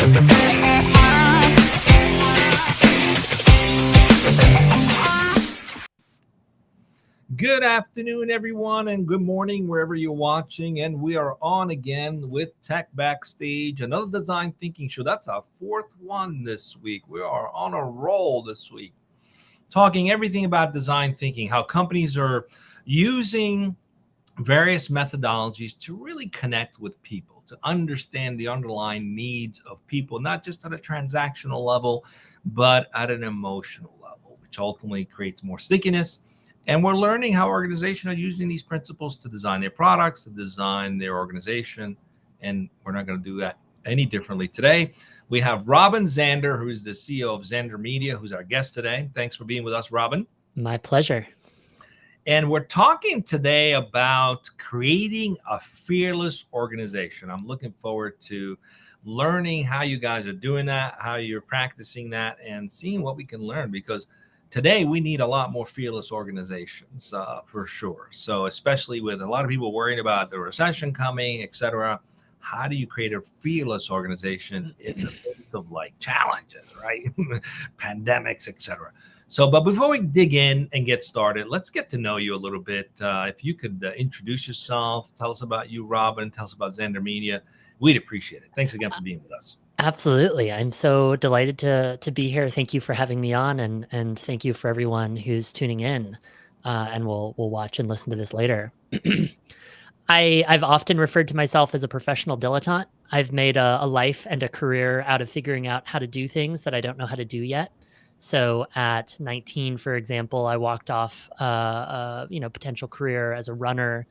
Good afternoon, everyone, and good morning, wherever you're watching. And we are on again with Tech Backstage, another design thinking show. That's our fourth one this week. We are on a roll this week, talking everything about design thinking, how companies are using various methodologies to really connect with people, to understand the underlying needs of people, not just at a transactional level, but at an emotional level, which ultimately creates more stickiness. And we're learning how organizations are using these principles to design their products, to design their organization. And we're not going to do that any differently today. We have Robin Zander, who is the CEO of Zander Media, who's our guest today. Thanks for being with us, Robin. My pleasure. And we're talking today about creating a fearless organization. I'm looking forward to learning how you guys are doing that, how you're practicing that, and seeing what we can learn, because today we need a lot more fearless organizations for sure. So especially with a lot of people worrying about the recession coming, et cetera, how do you create a fearless organization in the face of like challenges, right? Pandemics, et cetera. So, but before we dig in and get started, let's get to know you a little bit. If you could introduce yourself, tell us about you, Robin, tell us about Zander Media. We'd appreciate it. Thanks again for being with us. Absolutely. I'm so delighted to be here. Thank you for having me on, and thank you for everyone who's tuning in and will watch and listen to this later. I've often referred to myself as a professional dilettante. I've made a life and a career out of figuring out how to do things that I don't know how to do yet. So at 19, for example, I walked off potential career as a runner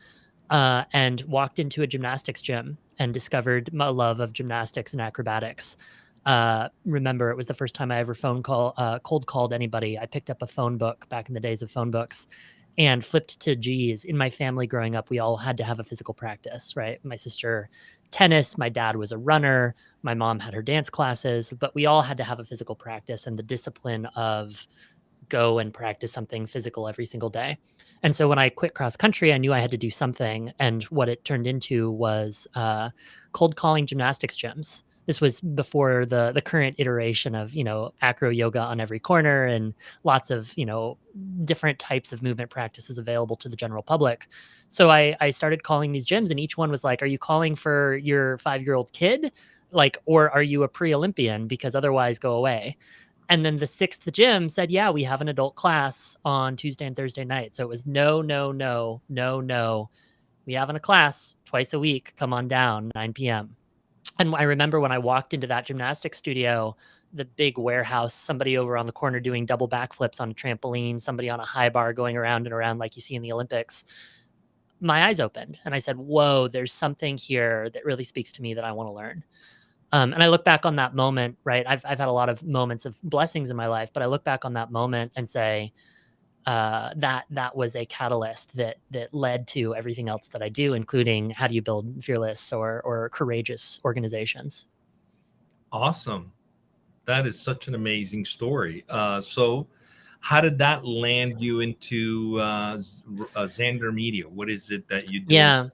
and walked into a gymnastics gym and discovered my love of gymnastics and acrobatics. Remember, it was the first time I ever cold called anybody. I picked up a phone book back in the days of phone books and flipped to G's. In my family growing up, we all had to have a physical practice, right? My sister, tennis, my dad was a runner, my mom had her dance classes, but we all had to have a physical practice and the discipline of go and practice something physical every single day. And so when I quit cross country, I knew I had to do something. And what it turned into was cold calling gymnastics gyms. This was before the current iteration of, acro yoga on every corner and lots of, different types of movement practices available to the general public. So I started calling these gyms, and each one was like, are you calling for your 5-year-old kid? Or are you a pre-Olympian? Because otherwise go away. And then the 6th gym said, yeah, we have an adult class on Tuesday and Thursday night. So it was no. We have a class twice a week. Come on down, 9 p.m. And I remember when I walked into that gymnastics studio, the big warehouse, somebody over on the corner doing double backflips on a trampoline, somebody on a high bar going around and around like you see in the Olympics. My eyes opened and I said, whoa, there's something here that really speaks to me that I want to learn. And I look back on that moment, right? I've had a lot of moments of blessings in my life, but I look back on that moment and say that was a catalyst that led to everything else that I do, including how do you build fearless or courageous organizations. Awesome. That is such an amazing story. So how did that land you into Zander Media? What is it that you do? Yeah.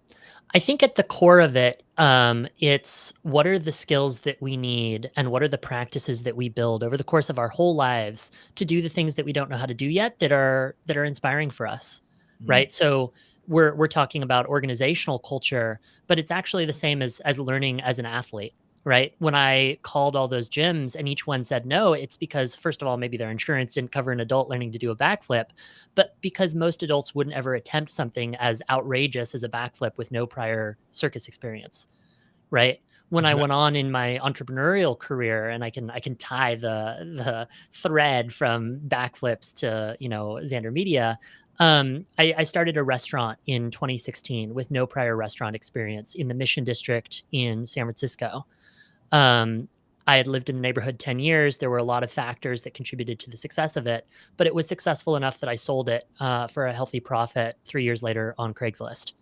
I think at the core of it, it's what are the skills that we need and what are the practices that we build over the course of our whole lives to do the things that we don't know how to do yet that are inspiring for us, right? So we're talking about organizational culture, but it's actually the same as learning as an athlete, right? When I called all those gyms and each one said no, it's because, first of all, maybe their insurance didn't cover an adult learning to do a backflip, but because most adults wouldn't ever attempt something as outrageous as a backflip with no prior circus experience, right? When I went on in my entrepreneurial career, and I can tie the thread from backflips to, Zander Media, I started a restaurant in 2016 with no prior restaurant experience in the Mission District in San Francisco. I had lived in the neighborhood 10 years. There were a lot of factors that contributed to the success of it, but it was successful enough that I sold it for a healthy profit 3 years later on Craigslist.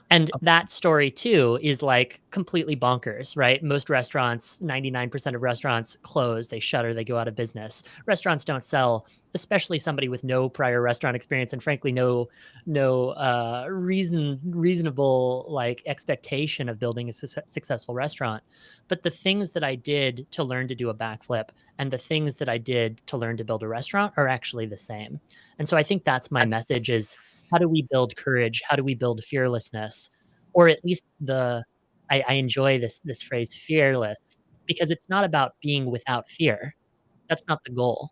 And that story too is like completely bonkers, right? Most restaurants, 99% of restaurants close, they shutter, they go out of business. Restaurants don't sell especially somebody with no prior restaurant experience and frankly no reasonable like expectation of building a successful restaurant. But the things that I did to learn to do a backflip and the things that I did to learn to build a restaurant are actually the same. And so I think that's my message is how do we build courage? How do we build fearlessness? Or at least I enjoy this phrase fearless because it's not about being without fear. That's not the goal.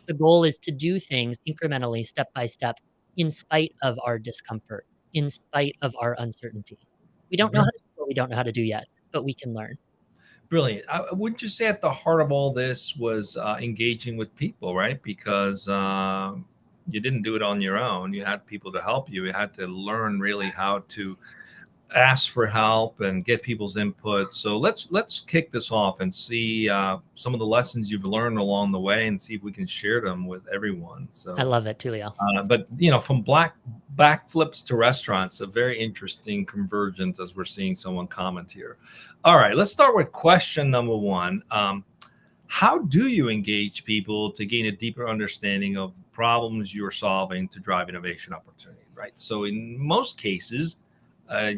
The goal is to do things incrementally, step by step, in spite of our discomfort, in spite of our uncertainty. We don't know how to do what we don't know how to do yet, but we can learn. Brilliant. Wouldn't you say at the heart of all this was engaging with people, right? Because you didn't do it on your own. You had people to help you. You had to learn really how to ask for help and get people's input. So let's kick this off and see some of the lessons you've learned along the way, and see if we can share them with everyone. I So, love it, Tulio. but from black backflips to restaurants, a very interesting convergence as we're seeing someone comment here. All right, let's start with question number one. How do you engage people to gain a deeper understanding of problems you're solving to drive innovation opportunity? Right. So in most cases,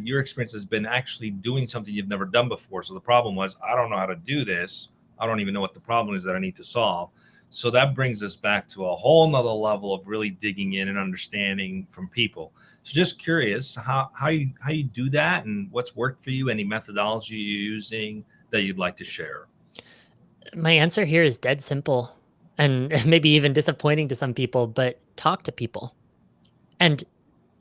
your experience has been actually doing something you've never done before. So the problem was, I don't know how to do this. I don't even know what the problem is that I need to solve. So that brings us back to a whole nother level of really digging in and understanding from people. So just curious how you do that and what's worked for you, any methodology you're using that you'd like to share. My answer here is dead simple and maybe even disappointing to some people, but talk to people. And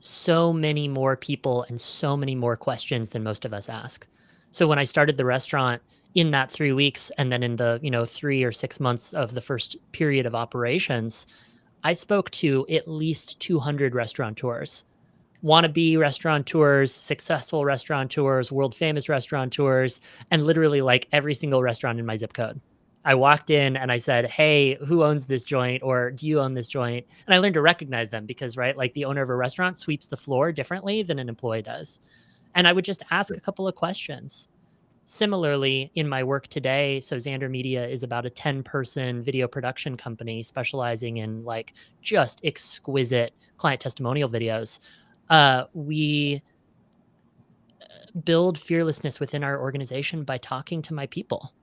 so many more people and so many more questions than most of us ask. So when I started the restaurant in that 3 weeks and then in the, 3 or 6 months of the first period of operations, I spoke to at least 200 restaurateurs, wannabe restaurateurs, successful restaurateurs, world famous restaurateurs, and literally like every single restaurant in my zip code. I walked in and I said, "Hey, who owns this joint?" or "Do you own this joint?" And I learned to recognize them because, right, like the owner of a restaurant sweeps the floor differently than an employee does. And I would just ask a couple of questions. Similarly, in my work today, so Zander Media is about a 10-person video production company specializing in like just exquisite client testimonial videos. We build fearlessness within our organization by talking to my people,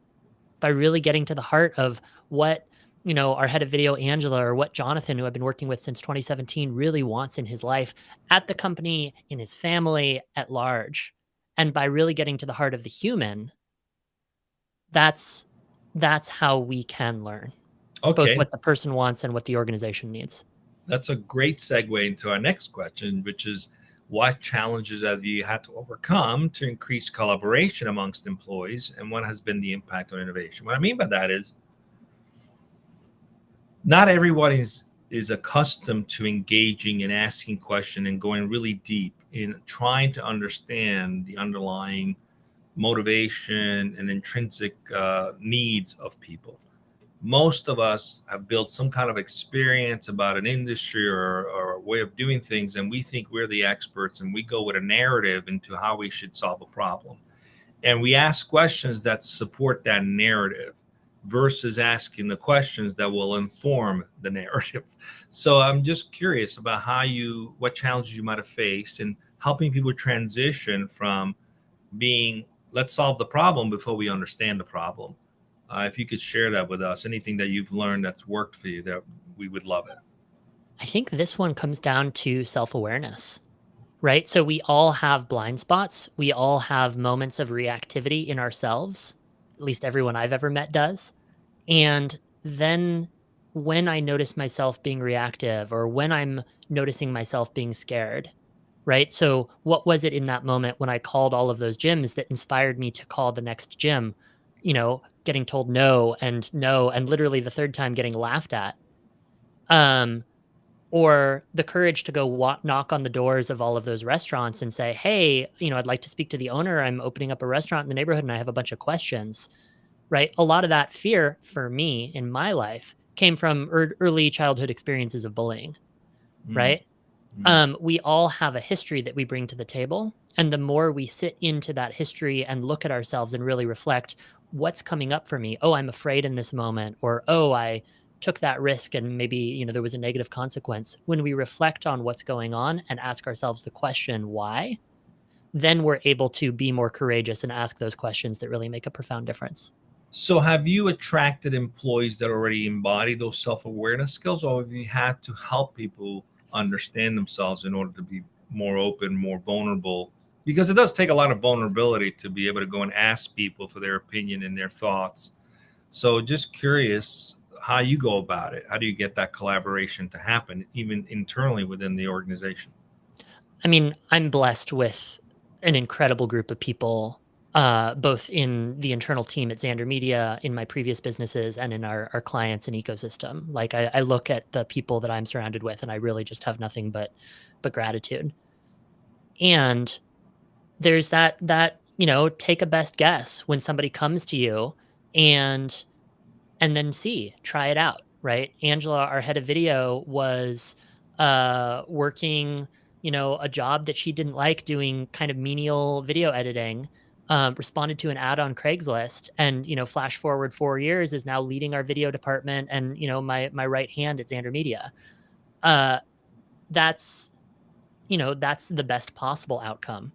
by really getting to the heart of what, our head of video, Angela, or what Jonathan, who I've been working with since 2017, really wants in his life, at the company, in his family, at large. And by really getting to the heart of the human, that's that's how we can learn both Okay, what the person wants and what the organization needs. that's a great segue into our next question, which is what challenges have you had to overcome to increase collaboration amongst employees, and what has been the impact on innovation? What I mean by that is not everyone is accustomed to engaging and asking questions and going really deep in trying to understand the underlying motivation and intrinsic needs of people. Most of us have built some kind of experience about an industry or a way of doing things, and we think we're the experts, and we go with a narrative into how we should solve a problem. And we ask questions that support that narrative versus asking the questions that will inform the narrative. So I'm just curious about what challenges you might have faced in helping people transition from being, let's solve the problem before we understand the problem. If you could share that with us, anything that you've learned that's worked for you, that we would love it. I think this one comes down to self-awareness, right? So we all have blind spots. We all have moments of reactivity in ourselves. At least everyone I've ever met does. And then when I notice myself being reactive or when I'm noticing myself being scared, right? So what was it in that moment when I called all of those gyms that inspired me to call the next gym, getting told no and literally the third time getting laughed at. Um or the courage to go knock on the doors of all of those restaurants and say, "Hey, I'd like to speak to the owner. I'm opening up a restaurant in the neighborhood and I have a bunch of questions." Right? A lot of that fear for me in my life came from early childhood experiences of bullying, Mm, right? mm. We all have a history that we bring to the table. And the more we sit into that history and look at ourselves and really reflect what's coming up for me. Oh, I'm afraid in this moment. Or, oh, I took that risk and maybe, there was a negative consequence, when we reflect on what's going on and ask ourselves the question, why, then we're able to be more courageous and ask those questions that really make a profound difference. So have you attracted employees that already embody those self-awareness skills, or have you had to help people understand themselves in order to be more open, more vulnerable? Because it does take a lot of vulnerability to be able to go and ask people for their opinion and their thoughts. So just curious how you go about it. How do you get that collaboration to happen, even internally within the organization? I mean, I'm blessed with an incredible group of people, both in the internal team at Zander Media, in my previous businesses, and in our clients and ecosystem. Like I look at the people that I'm surrounded with, and I really just have nothing but gratitude. And there's that take a best guess when somebody comes to you, and then try it out, right? Angela, our head of video, was working, a job that she didn't like, doing kind of menial video editing. Responded to an ad on Craigslist, and flash forward 4 years, is now leading our video department, and my right hand at Zander Media. Uh, that's that's the best possible outcome.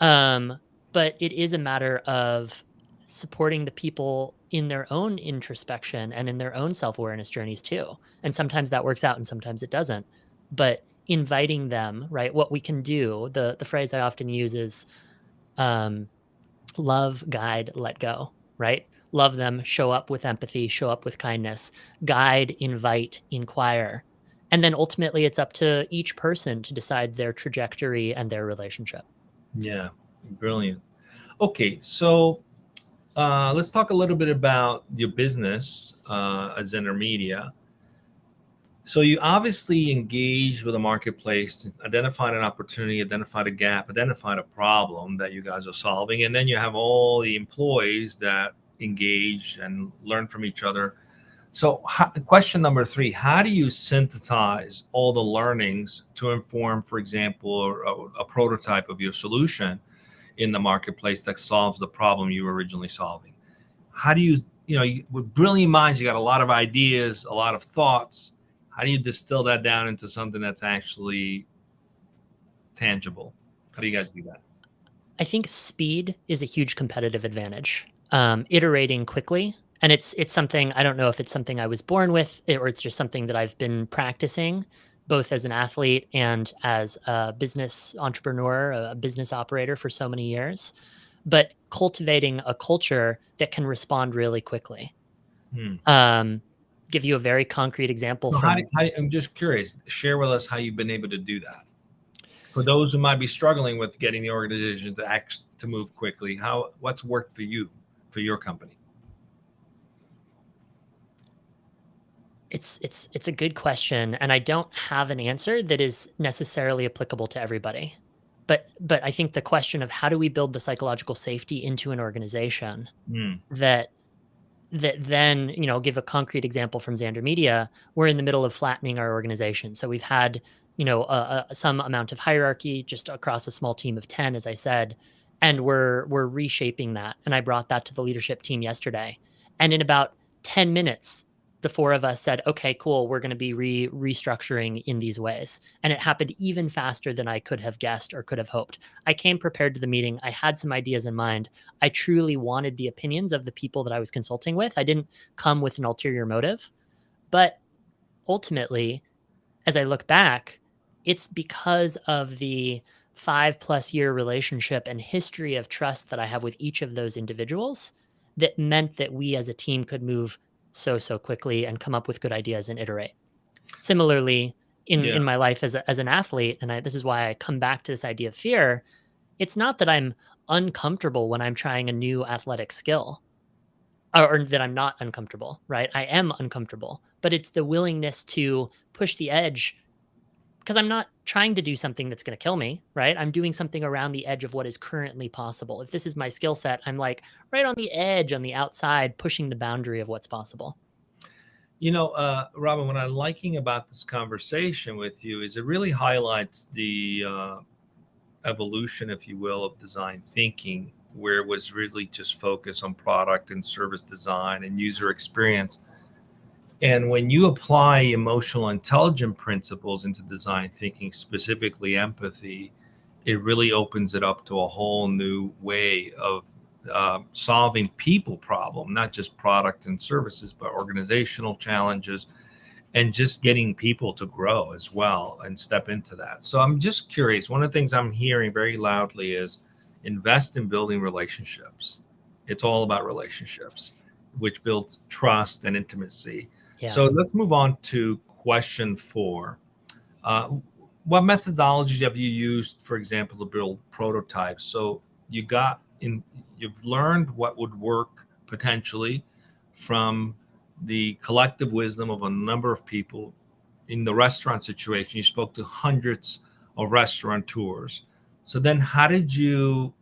Um, but it is a matter of supporting the people in their own introspection and in their own self-awareness journeys too. And sometimes that works out and sometimes it doesn't. But inviting them, right? What we can do, the phrase I often use is um, love, guide, let go, right? Love them, show up with empathy, show up with kindness, guide, invite, inquire. And then ultimately it's up to each person to decide their trajectory and their relationship. Yeah, brilliant. Okay, so let's talk a little bit about your business at Zender Media. So you obviously engaged with the marketplace, identified an opportunity, identified a gap, identified a problem that you guys are solving, and then you have all the employees that engage and learn from each other. So question number 3, how do you synthesize all the learnings to inform, for example, a prototype of your solution in the marketplace that solves the problem you were originally solving? How do with brilliant minds, you got a lot of ideas, a lot of thoughts. How do you distill that down into something that's actually tangible? How do you guys do that? I think speed is a huge competitive advantage. Iterating quickly, and it's something, I don't know if it's something I was born with, or it's just something that I've been practicing, both as an athlete and as a business entrepreneur, a business operator for so many years. But cultivating a culture that can respond really quickly. Hmm. Um, Give you a very concrete example So from. I'm just curious, share with us how you've been able to do that. For those who might be struggling with getting the organization to act to move quickly, what's worked for you, for your company? It's a good question, and I don't have an answer that is necessarily applicable to everybody. But I think the question of how do we build the psychological safety into an organization Hmm. that then, give a concrete example from Zander Media, we're in the middle of flattening our organization. So we've had, some amount of hierarchy just across a small team of 10, as I said, and we're reshaping that. And I brought that to the leadership team yesterday. And in about 10 minutes, the four of us said, okay, cool, we're going to be restructuring in these ways. And it happened even faster than I could have guessed or could have hoped. I came prepared to the meeting. I had some ideas in mind. I truly wanted the opinions of the people that I was consulting with. I didn't come with an ulterior motive. But ultimately, as I look back, it's because of the 5+ year relationship and history of trust that I have with each of those individuals that meant that we as a team could move so quickly and come up with good ideas and iterate. Similarly, Yeah. in my life as an athlete, and this is why I come back to this idea of fear. It's not that I'm uncomfortable when I'm trying a new athletic skill, or that I'm not uncomfortable, right? I am uncomfortable, but it's the willingness to push the edge, because I'm not trying to do something that's going to kill me, right? I'm doing something around the edge of what is currently possible. If this is my skill set, I'm like right on the edge, on the outside, pushing the boundary of what's possible. Robin, what I'm liking about this conversation with you is it really highlights the evolution, if you will, of design thinking, where it was really just focused on product and service design and user experience. And when you apply emotional intelligence principles into design thinking, specifically empathy, it really opens it up to a whole new way of solving people problem, not just product and services, but organizational challenges, and just getting people to grow as well and step into that. So I'm just curious. One of the things I'm hearing very loudly is invest in building relationships. It's all about relationships, which builds trust and intimacy. Yeah. So let's move on to question 4. uh, what methodologies have you used, for example, to build prototypes? So you got in, you've learned what would work potentially from the collective wisdom of a number of people in the restaurant situation. You spoke to hundreds of restaurateurs. So then, how did you?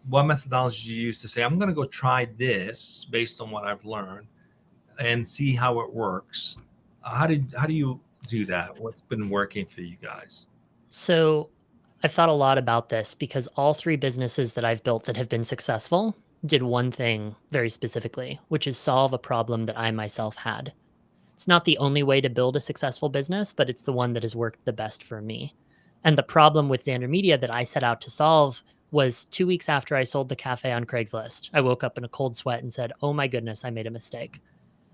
What methodology did you use to say, I'm going to go try this based on what I've learned and see how it works? How do you do that? What's been working for you guys? So I've thought a lot about this because all three businesses that I've built that have been successful did one thing very specifically, which is solve a problem that I myself had. It's not the only way to build a successful business, but it's the one that has worked the best for me. And the problem with Zander Media that I set out to solve was 2 weeks after I sold the cafe on Craigslist. I woke up in a cold sweat and said, "Oh my goodness, I made a mistake."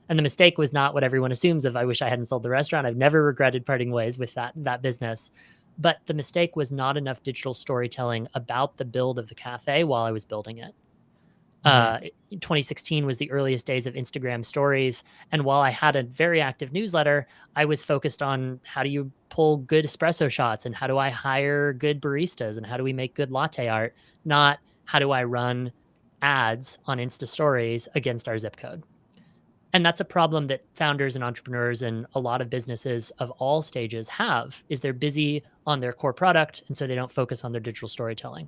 And the mistake was not what everyone assumes of I wish I hadn't sold the restaurant. I've never regretted parting ways with that business. But the mistake was not enough digital storytelling about the build of the cafe while I was building it. Mm. 2016 was the earliest days of Instagram stories. And while I had a very active newsletter, I was focused on how do you pull good espresso shots and how do I hire good baristas and how do we make good latte art, not how do I run ads on Insta stories against our zip code. And that's a problem that founders and entrepreneurs and a lot of businesses of all stages have is they're busy on their core product and so they don't focus on their digital storytelling.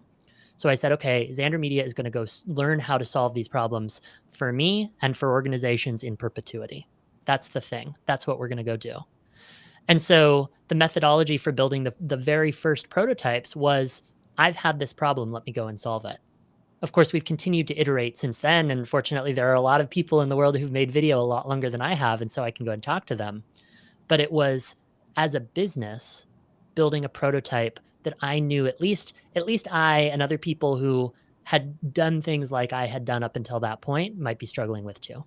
So I said, okay, Zander Media is going to go learn how to solve these problems for me and for organizations in perpetuity. That's the thing. That's what we're going to go do. And so the methodology for building the very first prototypes was I've had this problem. Let me go and solve it. Of course, we've continued to iterate since then. And fortunately, there are a lot of people in the world who've made video a lot longer than I have. And so I can go and talk to them. But it was as a business building a prototype that I knew at least I and other people who had done things like I had done up until that point might be struggling with too.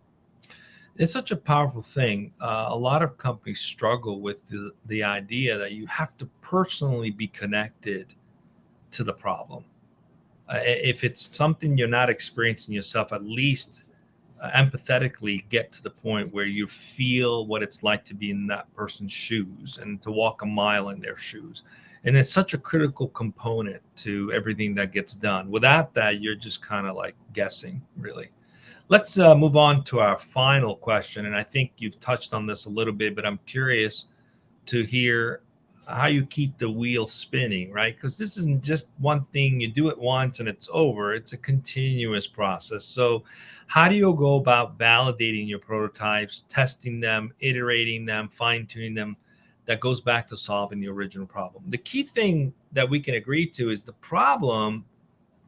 It's such a powerful thing. A lot of companies struggle with the idea that you have to personally be connected to the problem. If it's something you're not experiencing yourself, at least empathetically get to the point where you feel what it's like to be in that person's shoes and to walk a mile in their shoes. And it's such a critical component to everything that gets done. Without that, you're just kind of like guessing, really. Let's move on to our final question. And I think you've touched on this a little bit, but I'm curious to hear how you keep the wheel spinning, right? Because this isn't just one thing, you do it once and it's over. It's a continuous process. So, how do you go about validating your prototypes, testing them, iterating them, fine tuning them? That goes back to solving the original problem. The key thing that we can agree to is the problem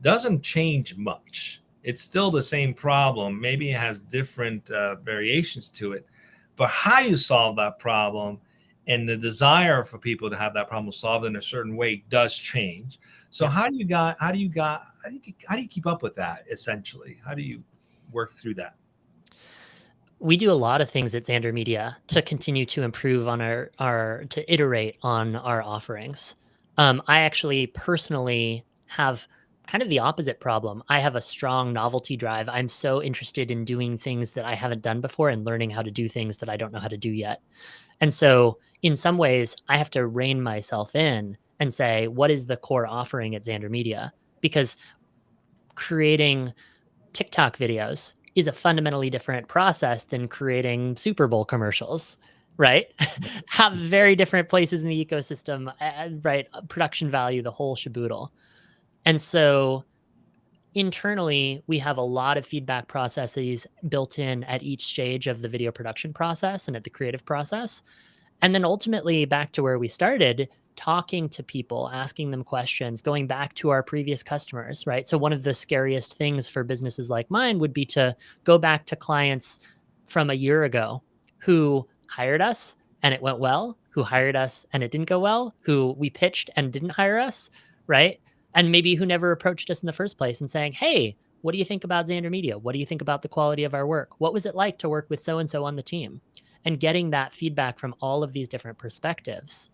doesn't change much. It's still the same problem. Maybe it has different variations to it, but how you solve that problem and the desire for people to have that problem solved in a certain way does change. So Yeah. how do you keep up with that essentially? How do you work through that? We do a lot of things at Zander Media to continue to improve on our to iterate on our offerings. I actually personally have kind of the opposite problem. I have a strong novelty drive. I'm so interested in doing things that I haven't done before and learning how to do things that I don't know how to do yet. And so, in some ways, I have to rein myself in and say, what is the core offering at Zander Media? Because creating TikTok videos is a fundamentally different process than creating Super Bowl commercials, right? Have very different places in the ecosystem, right? Production value, the whole shaboodle. And so internally, we have a lot of feedback processes built in at each stage of the video production process and at the creative process. And then ultimately, back to where we started, talking to people, asking them questions, going back to our previous customers, right? So, one of the scariest things for businesses like mine would be to go back to clients from a year ago who hired us and it went well, who hired us and it didn't go well, who we pitched and didn't hire us, right? And maybe who never approached us in the first place and saying, hey, what do you think about Zander Media? What do you think about the quality of our work? What was it like to work with so and so on the team? And getting that feedback from all of these different perspectives,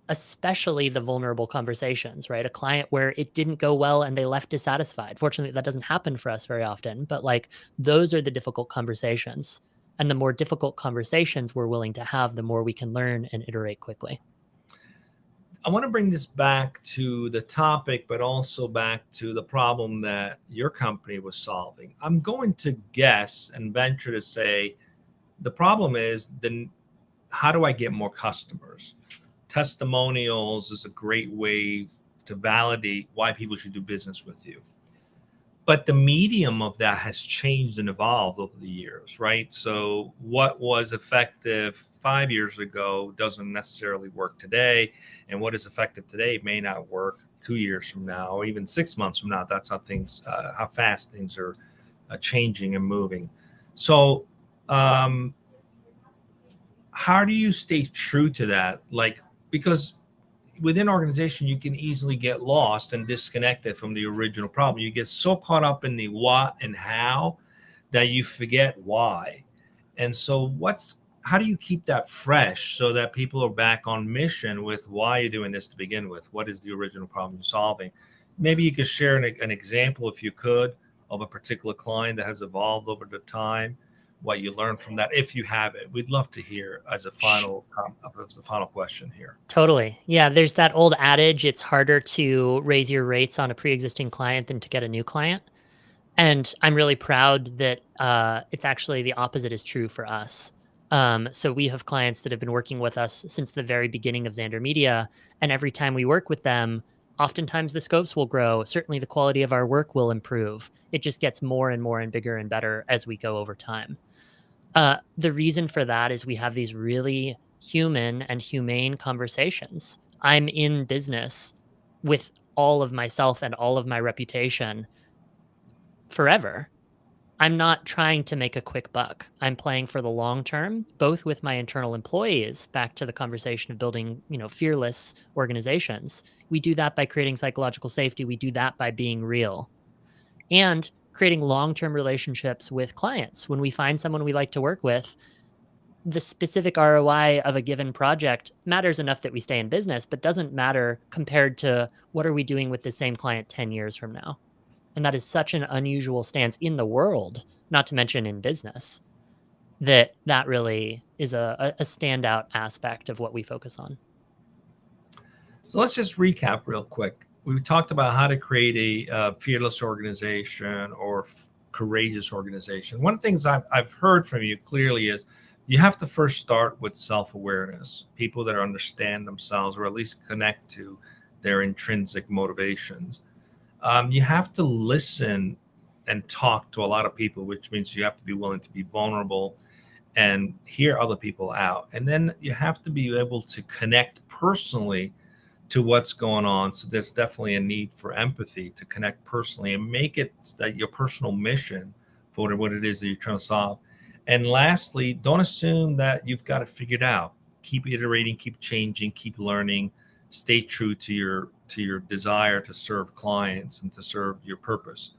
especially the vulnerable conversations, right? A client where it didn't go well and they left dissatisfied. Fortunately, that doesn't happen for us very often, but like those are the difficult conversations. And the more difficult conversations we're willing to have, the more we can learn and iterate quickly. I want to bring this back to the topic, but also back to the problem that your company was solving. I'm going to guess and venture to say the problem is then how do I get more customers? Testimonials is a great way to validate why people should do business with you. But the medium of that has changed and evolved over the years, right? So what was effective 5 years ago doesn't necessarily work today, and what is effective today may not work 2 years from now, or even 6 months from now. That's how fast things are changing and moving. So, how do you stay true to that? Like, because within organization you can easily get lost and disconnected from the original problem. You get so caught up in the what and how that you forget why. And so how do you keep that fresh so that people are back on mission with why you're doing this to begin with? What is the original problem you're solving? Maybe you could share an example, if you could, of a particular client that has evolved over the time, what you learned from that, if you have it. We'd love to hear as a final question here. Totally. Yeah, there's that old adage, it's harder to raise your rates on a pre-existing client than to get a new client. And I'm really proud that it's actually the opposite is true for us. So we have clients that have been working with us since the very beginning of Zander Media, and every time we work with them, oftentimes the scopes will grow. Certainly, the quality of our work will improve. It just gets more and more and bigger and better as we go over time. The reason for that is we have these really human and humane conversations. I'm in business with all of myself and all of my reputation forever. I'm not trying to make a quick buck. I'm playing for the long term, both with my internal employees, back to the conversation of building, fearless organizations. We do that by creating psychological safety. We do that by being real and creating long-term relationships with clients. When we find someone we like to work with, the specific ROI of a given project matters enough that we stay in business, but doesn't matter compared to what are we doing with the same client 10 years from now. And that is such an unusual stance in the world, not to mention in business, that really is a standout aspect of what we focus on. So let's just recap real quick. We talked about how to create a fearless organization or courageous organization. One of the things I've heard from you clearly is you have to first start with self-awareness, people that understand themselves or at least connect to their intrinsic motivations. You have to listen and talk to a lot of people, which means you have to be willing to be vulnerable and hear other people out. And then you have to be able to connect personally to what's going on. So there's definitely a need for empathy to connect personally and make it that your personal mission for what it is that you're trying to solve. And lastly, don't assume that you've got it figured out. Keep iterating, keep changing, keep learning, stay true to your desire to serve clients and to serve your purpose.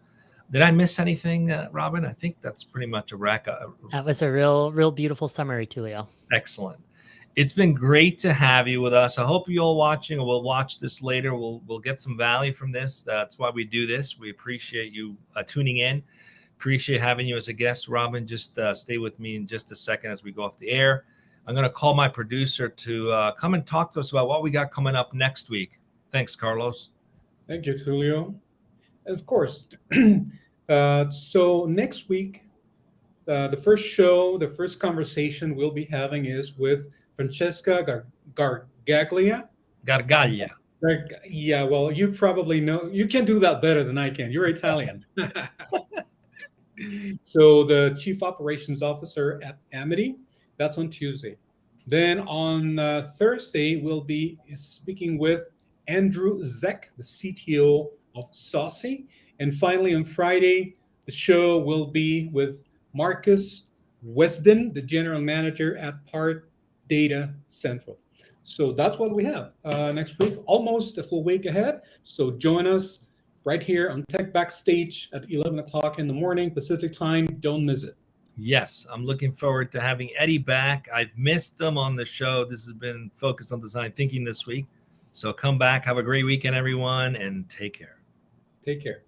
Did I miss anything, Robin? I think that's pretty much a rack. That was a real beautiful summary, Tulio. Excellent. It's been great to have you with us. I hope you all watching or will watch this later. We'll get some value from this. That's why we do this. We appreciate you tuning in. Appreciate having you as a guest, Robin. Just stay with me in just a second as we go off the air. I'm going to call my producer to come and talk to us about what we got coming up next week. Thanks, Carlos. Thank you, Tulio. Of course. So next week, the first conversation we'll be having is with Francesca Gargaglia. Gargaglia. Yeah, well, you probably know. You can do that better than I can. You're Italian. So the Chief Operations Officer at Amity, that's on Tuesday. Then on Thursday, we'll be speaking with Andrew Zek, the CTO of Saucy. And finally, on Friday, the show will be with Marcus Wesden, the general manager at Part Data Central. So that's what we have next week, almost a full week ahead. So join us right here on Tech Backstage at 11 o'clock in the morning Pacific time. Don't miss it. Yes, I'm looking forward to having Eddie back. I've missed him on the show. This has been focused on design thinking this week. So come back, have a great weekend, everyone, and take care. Take care.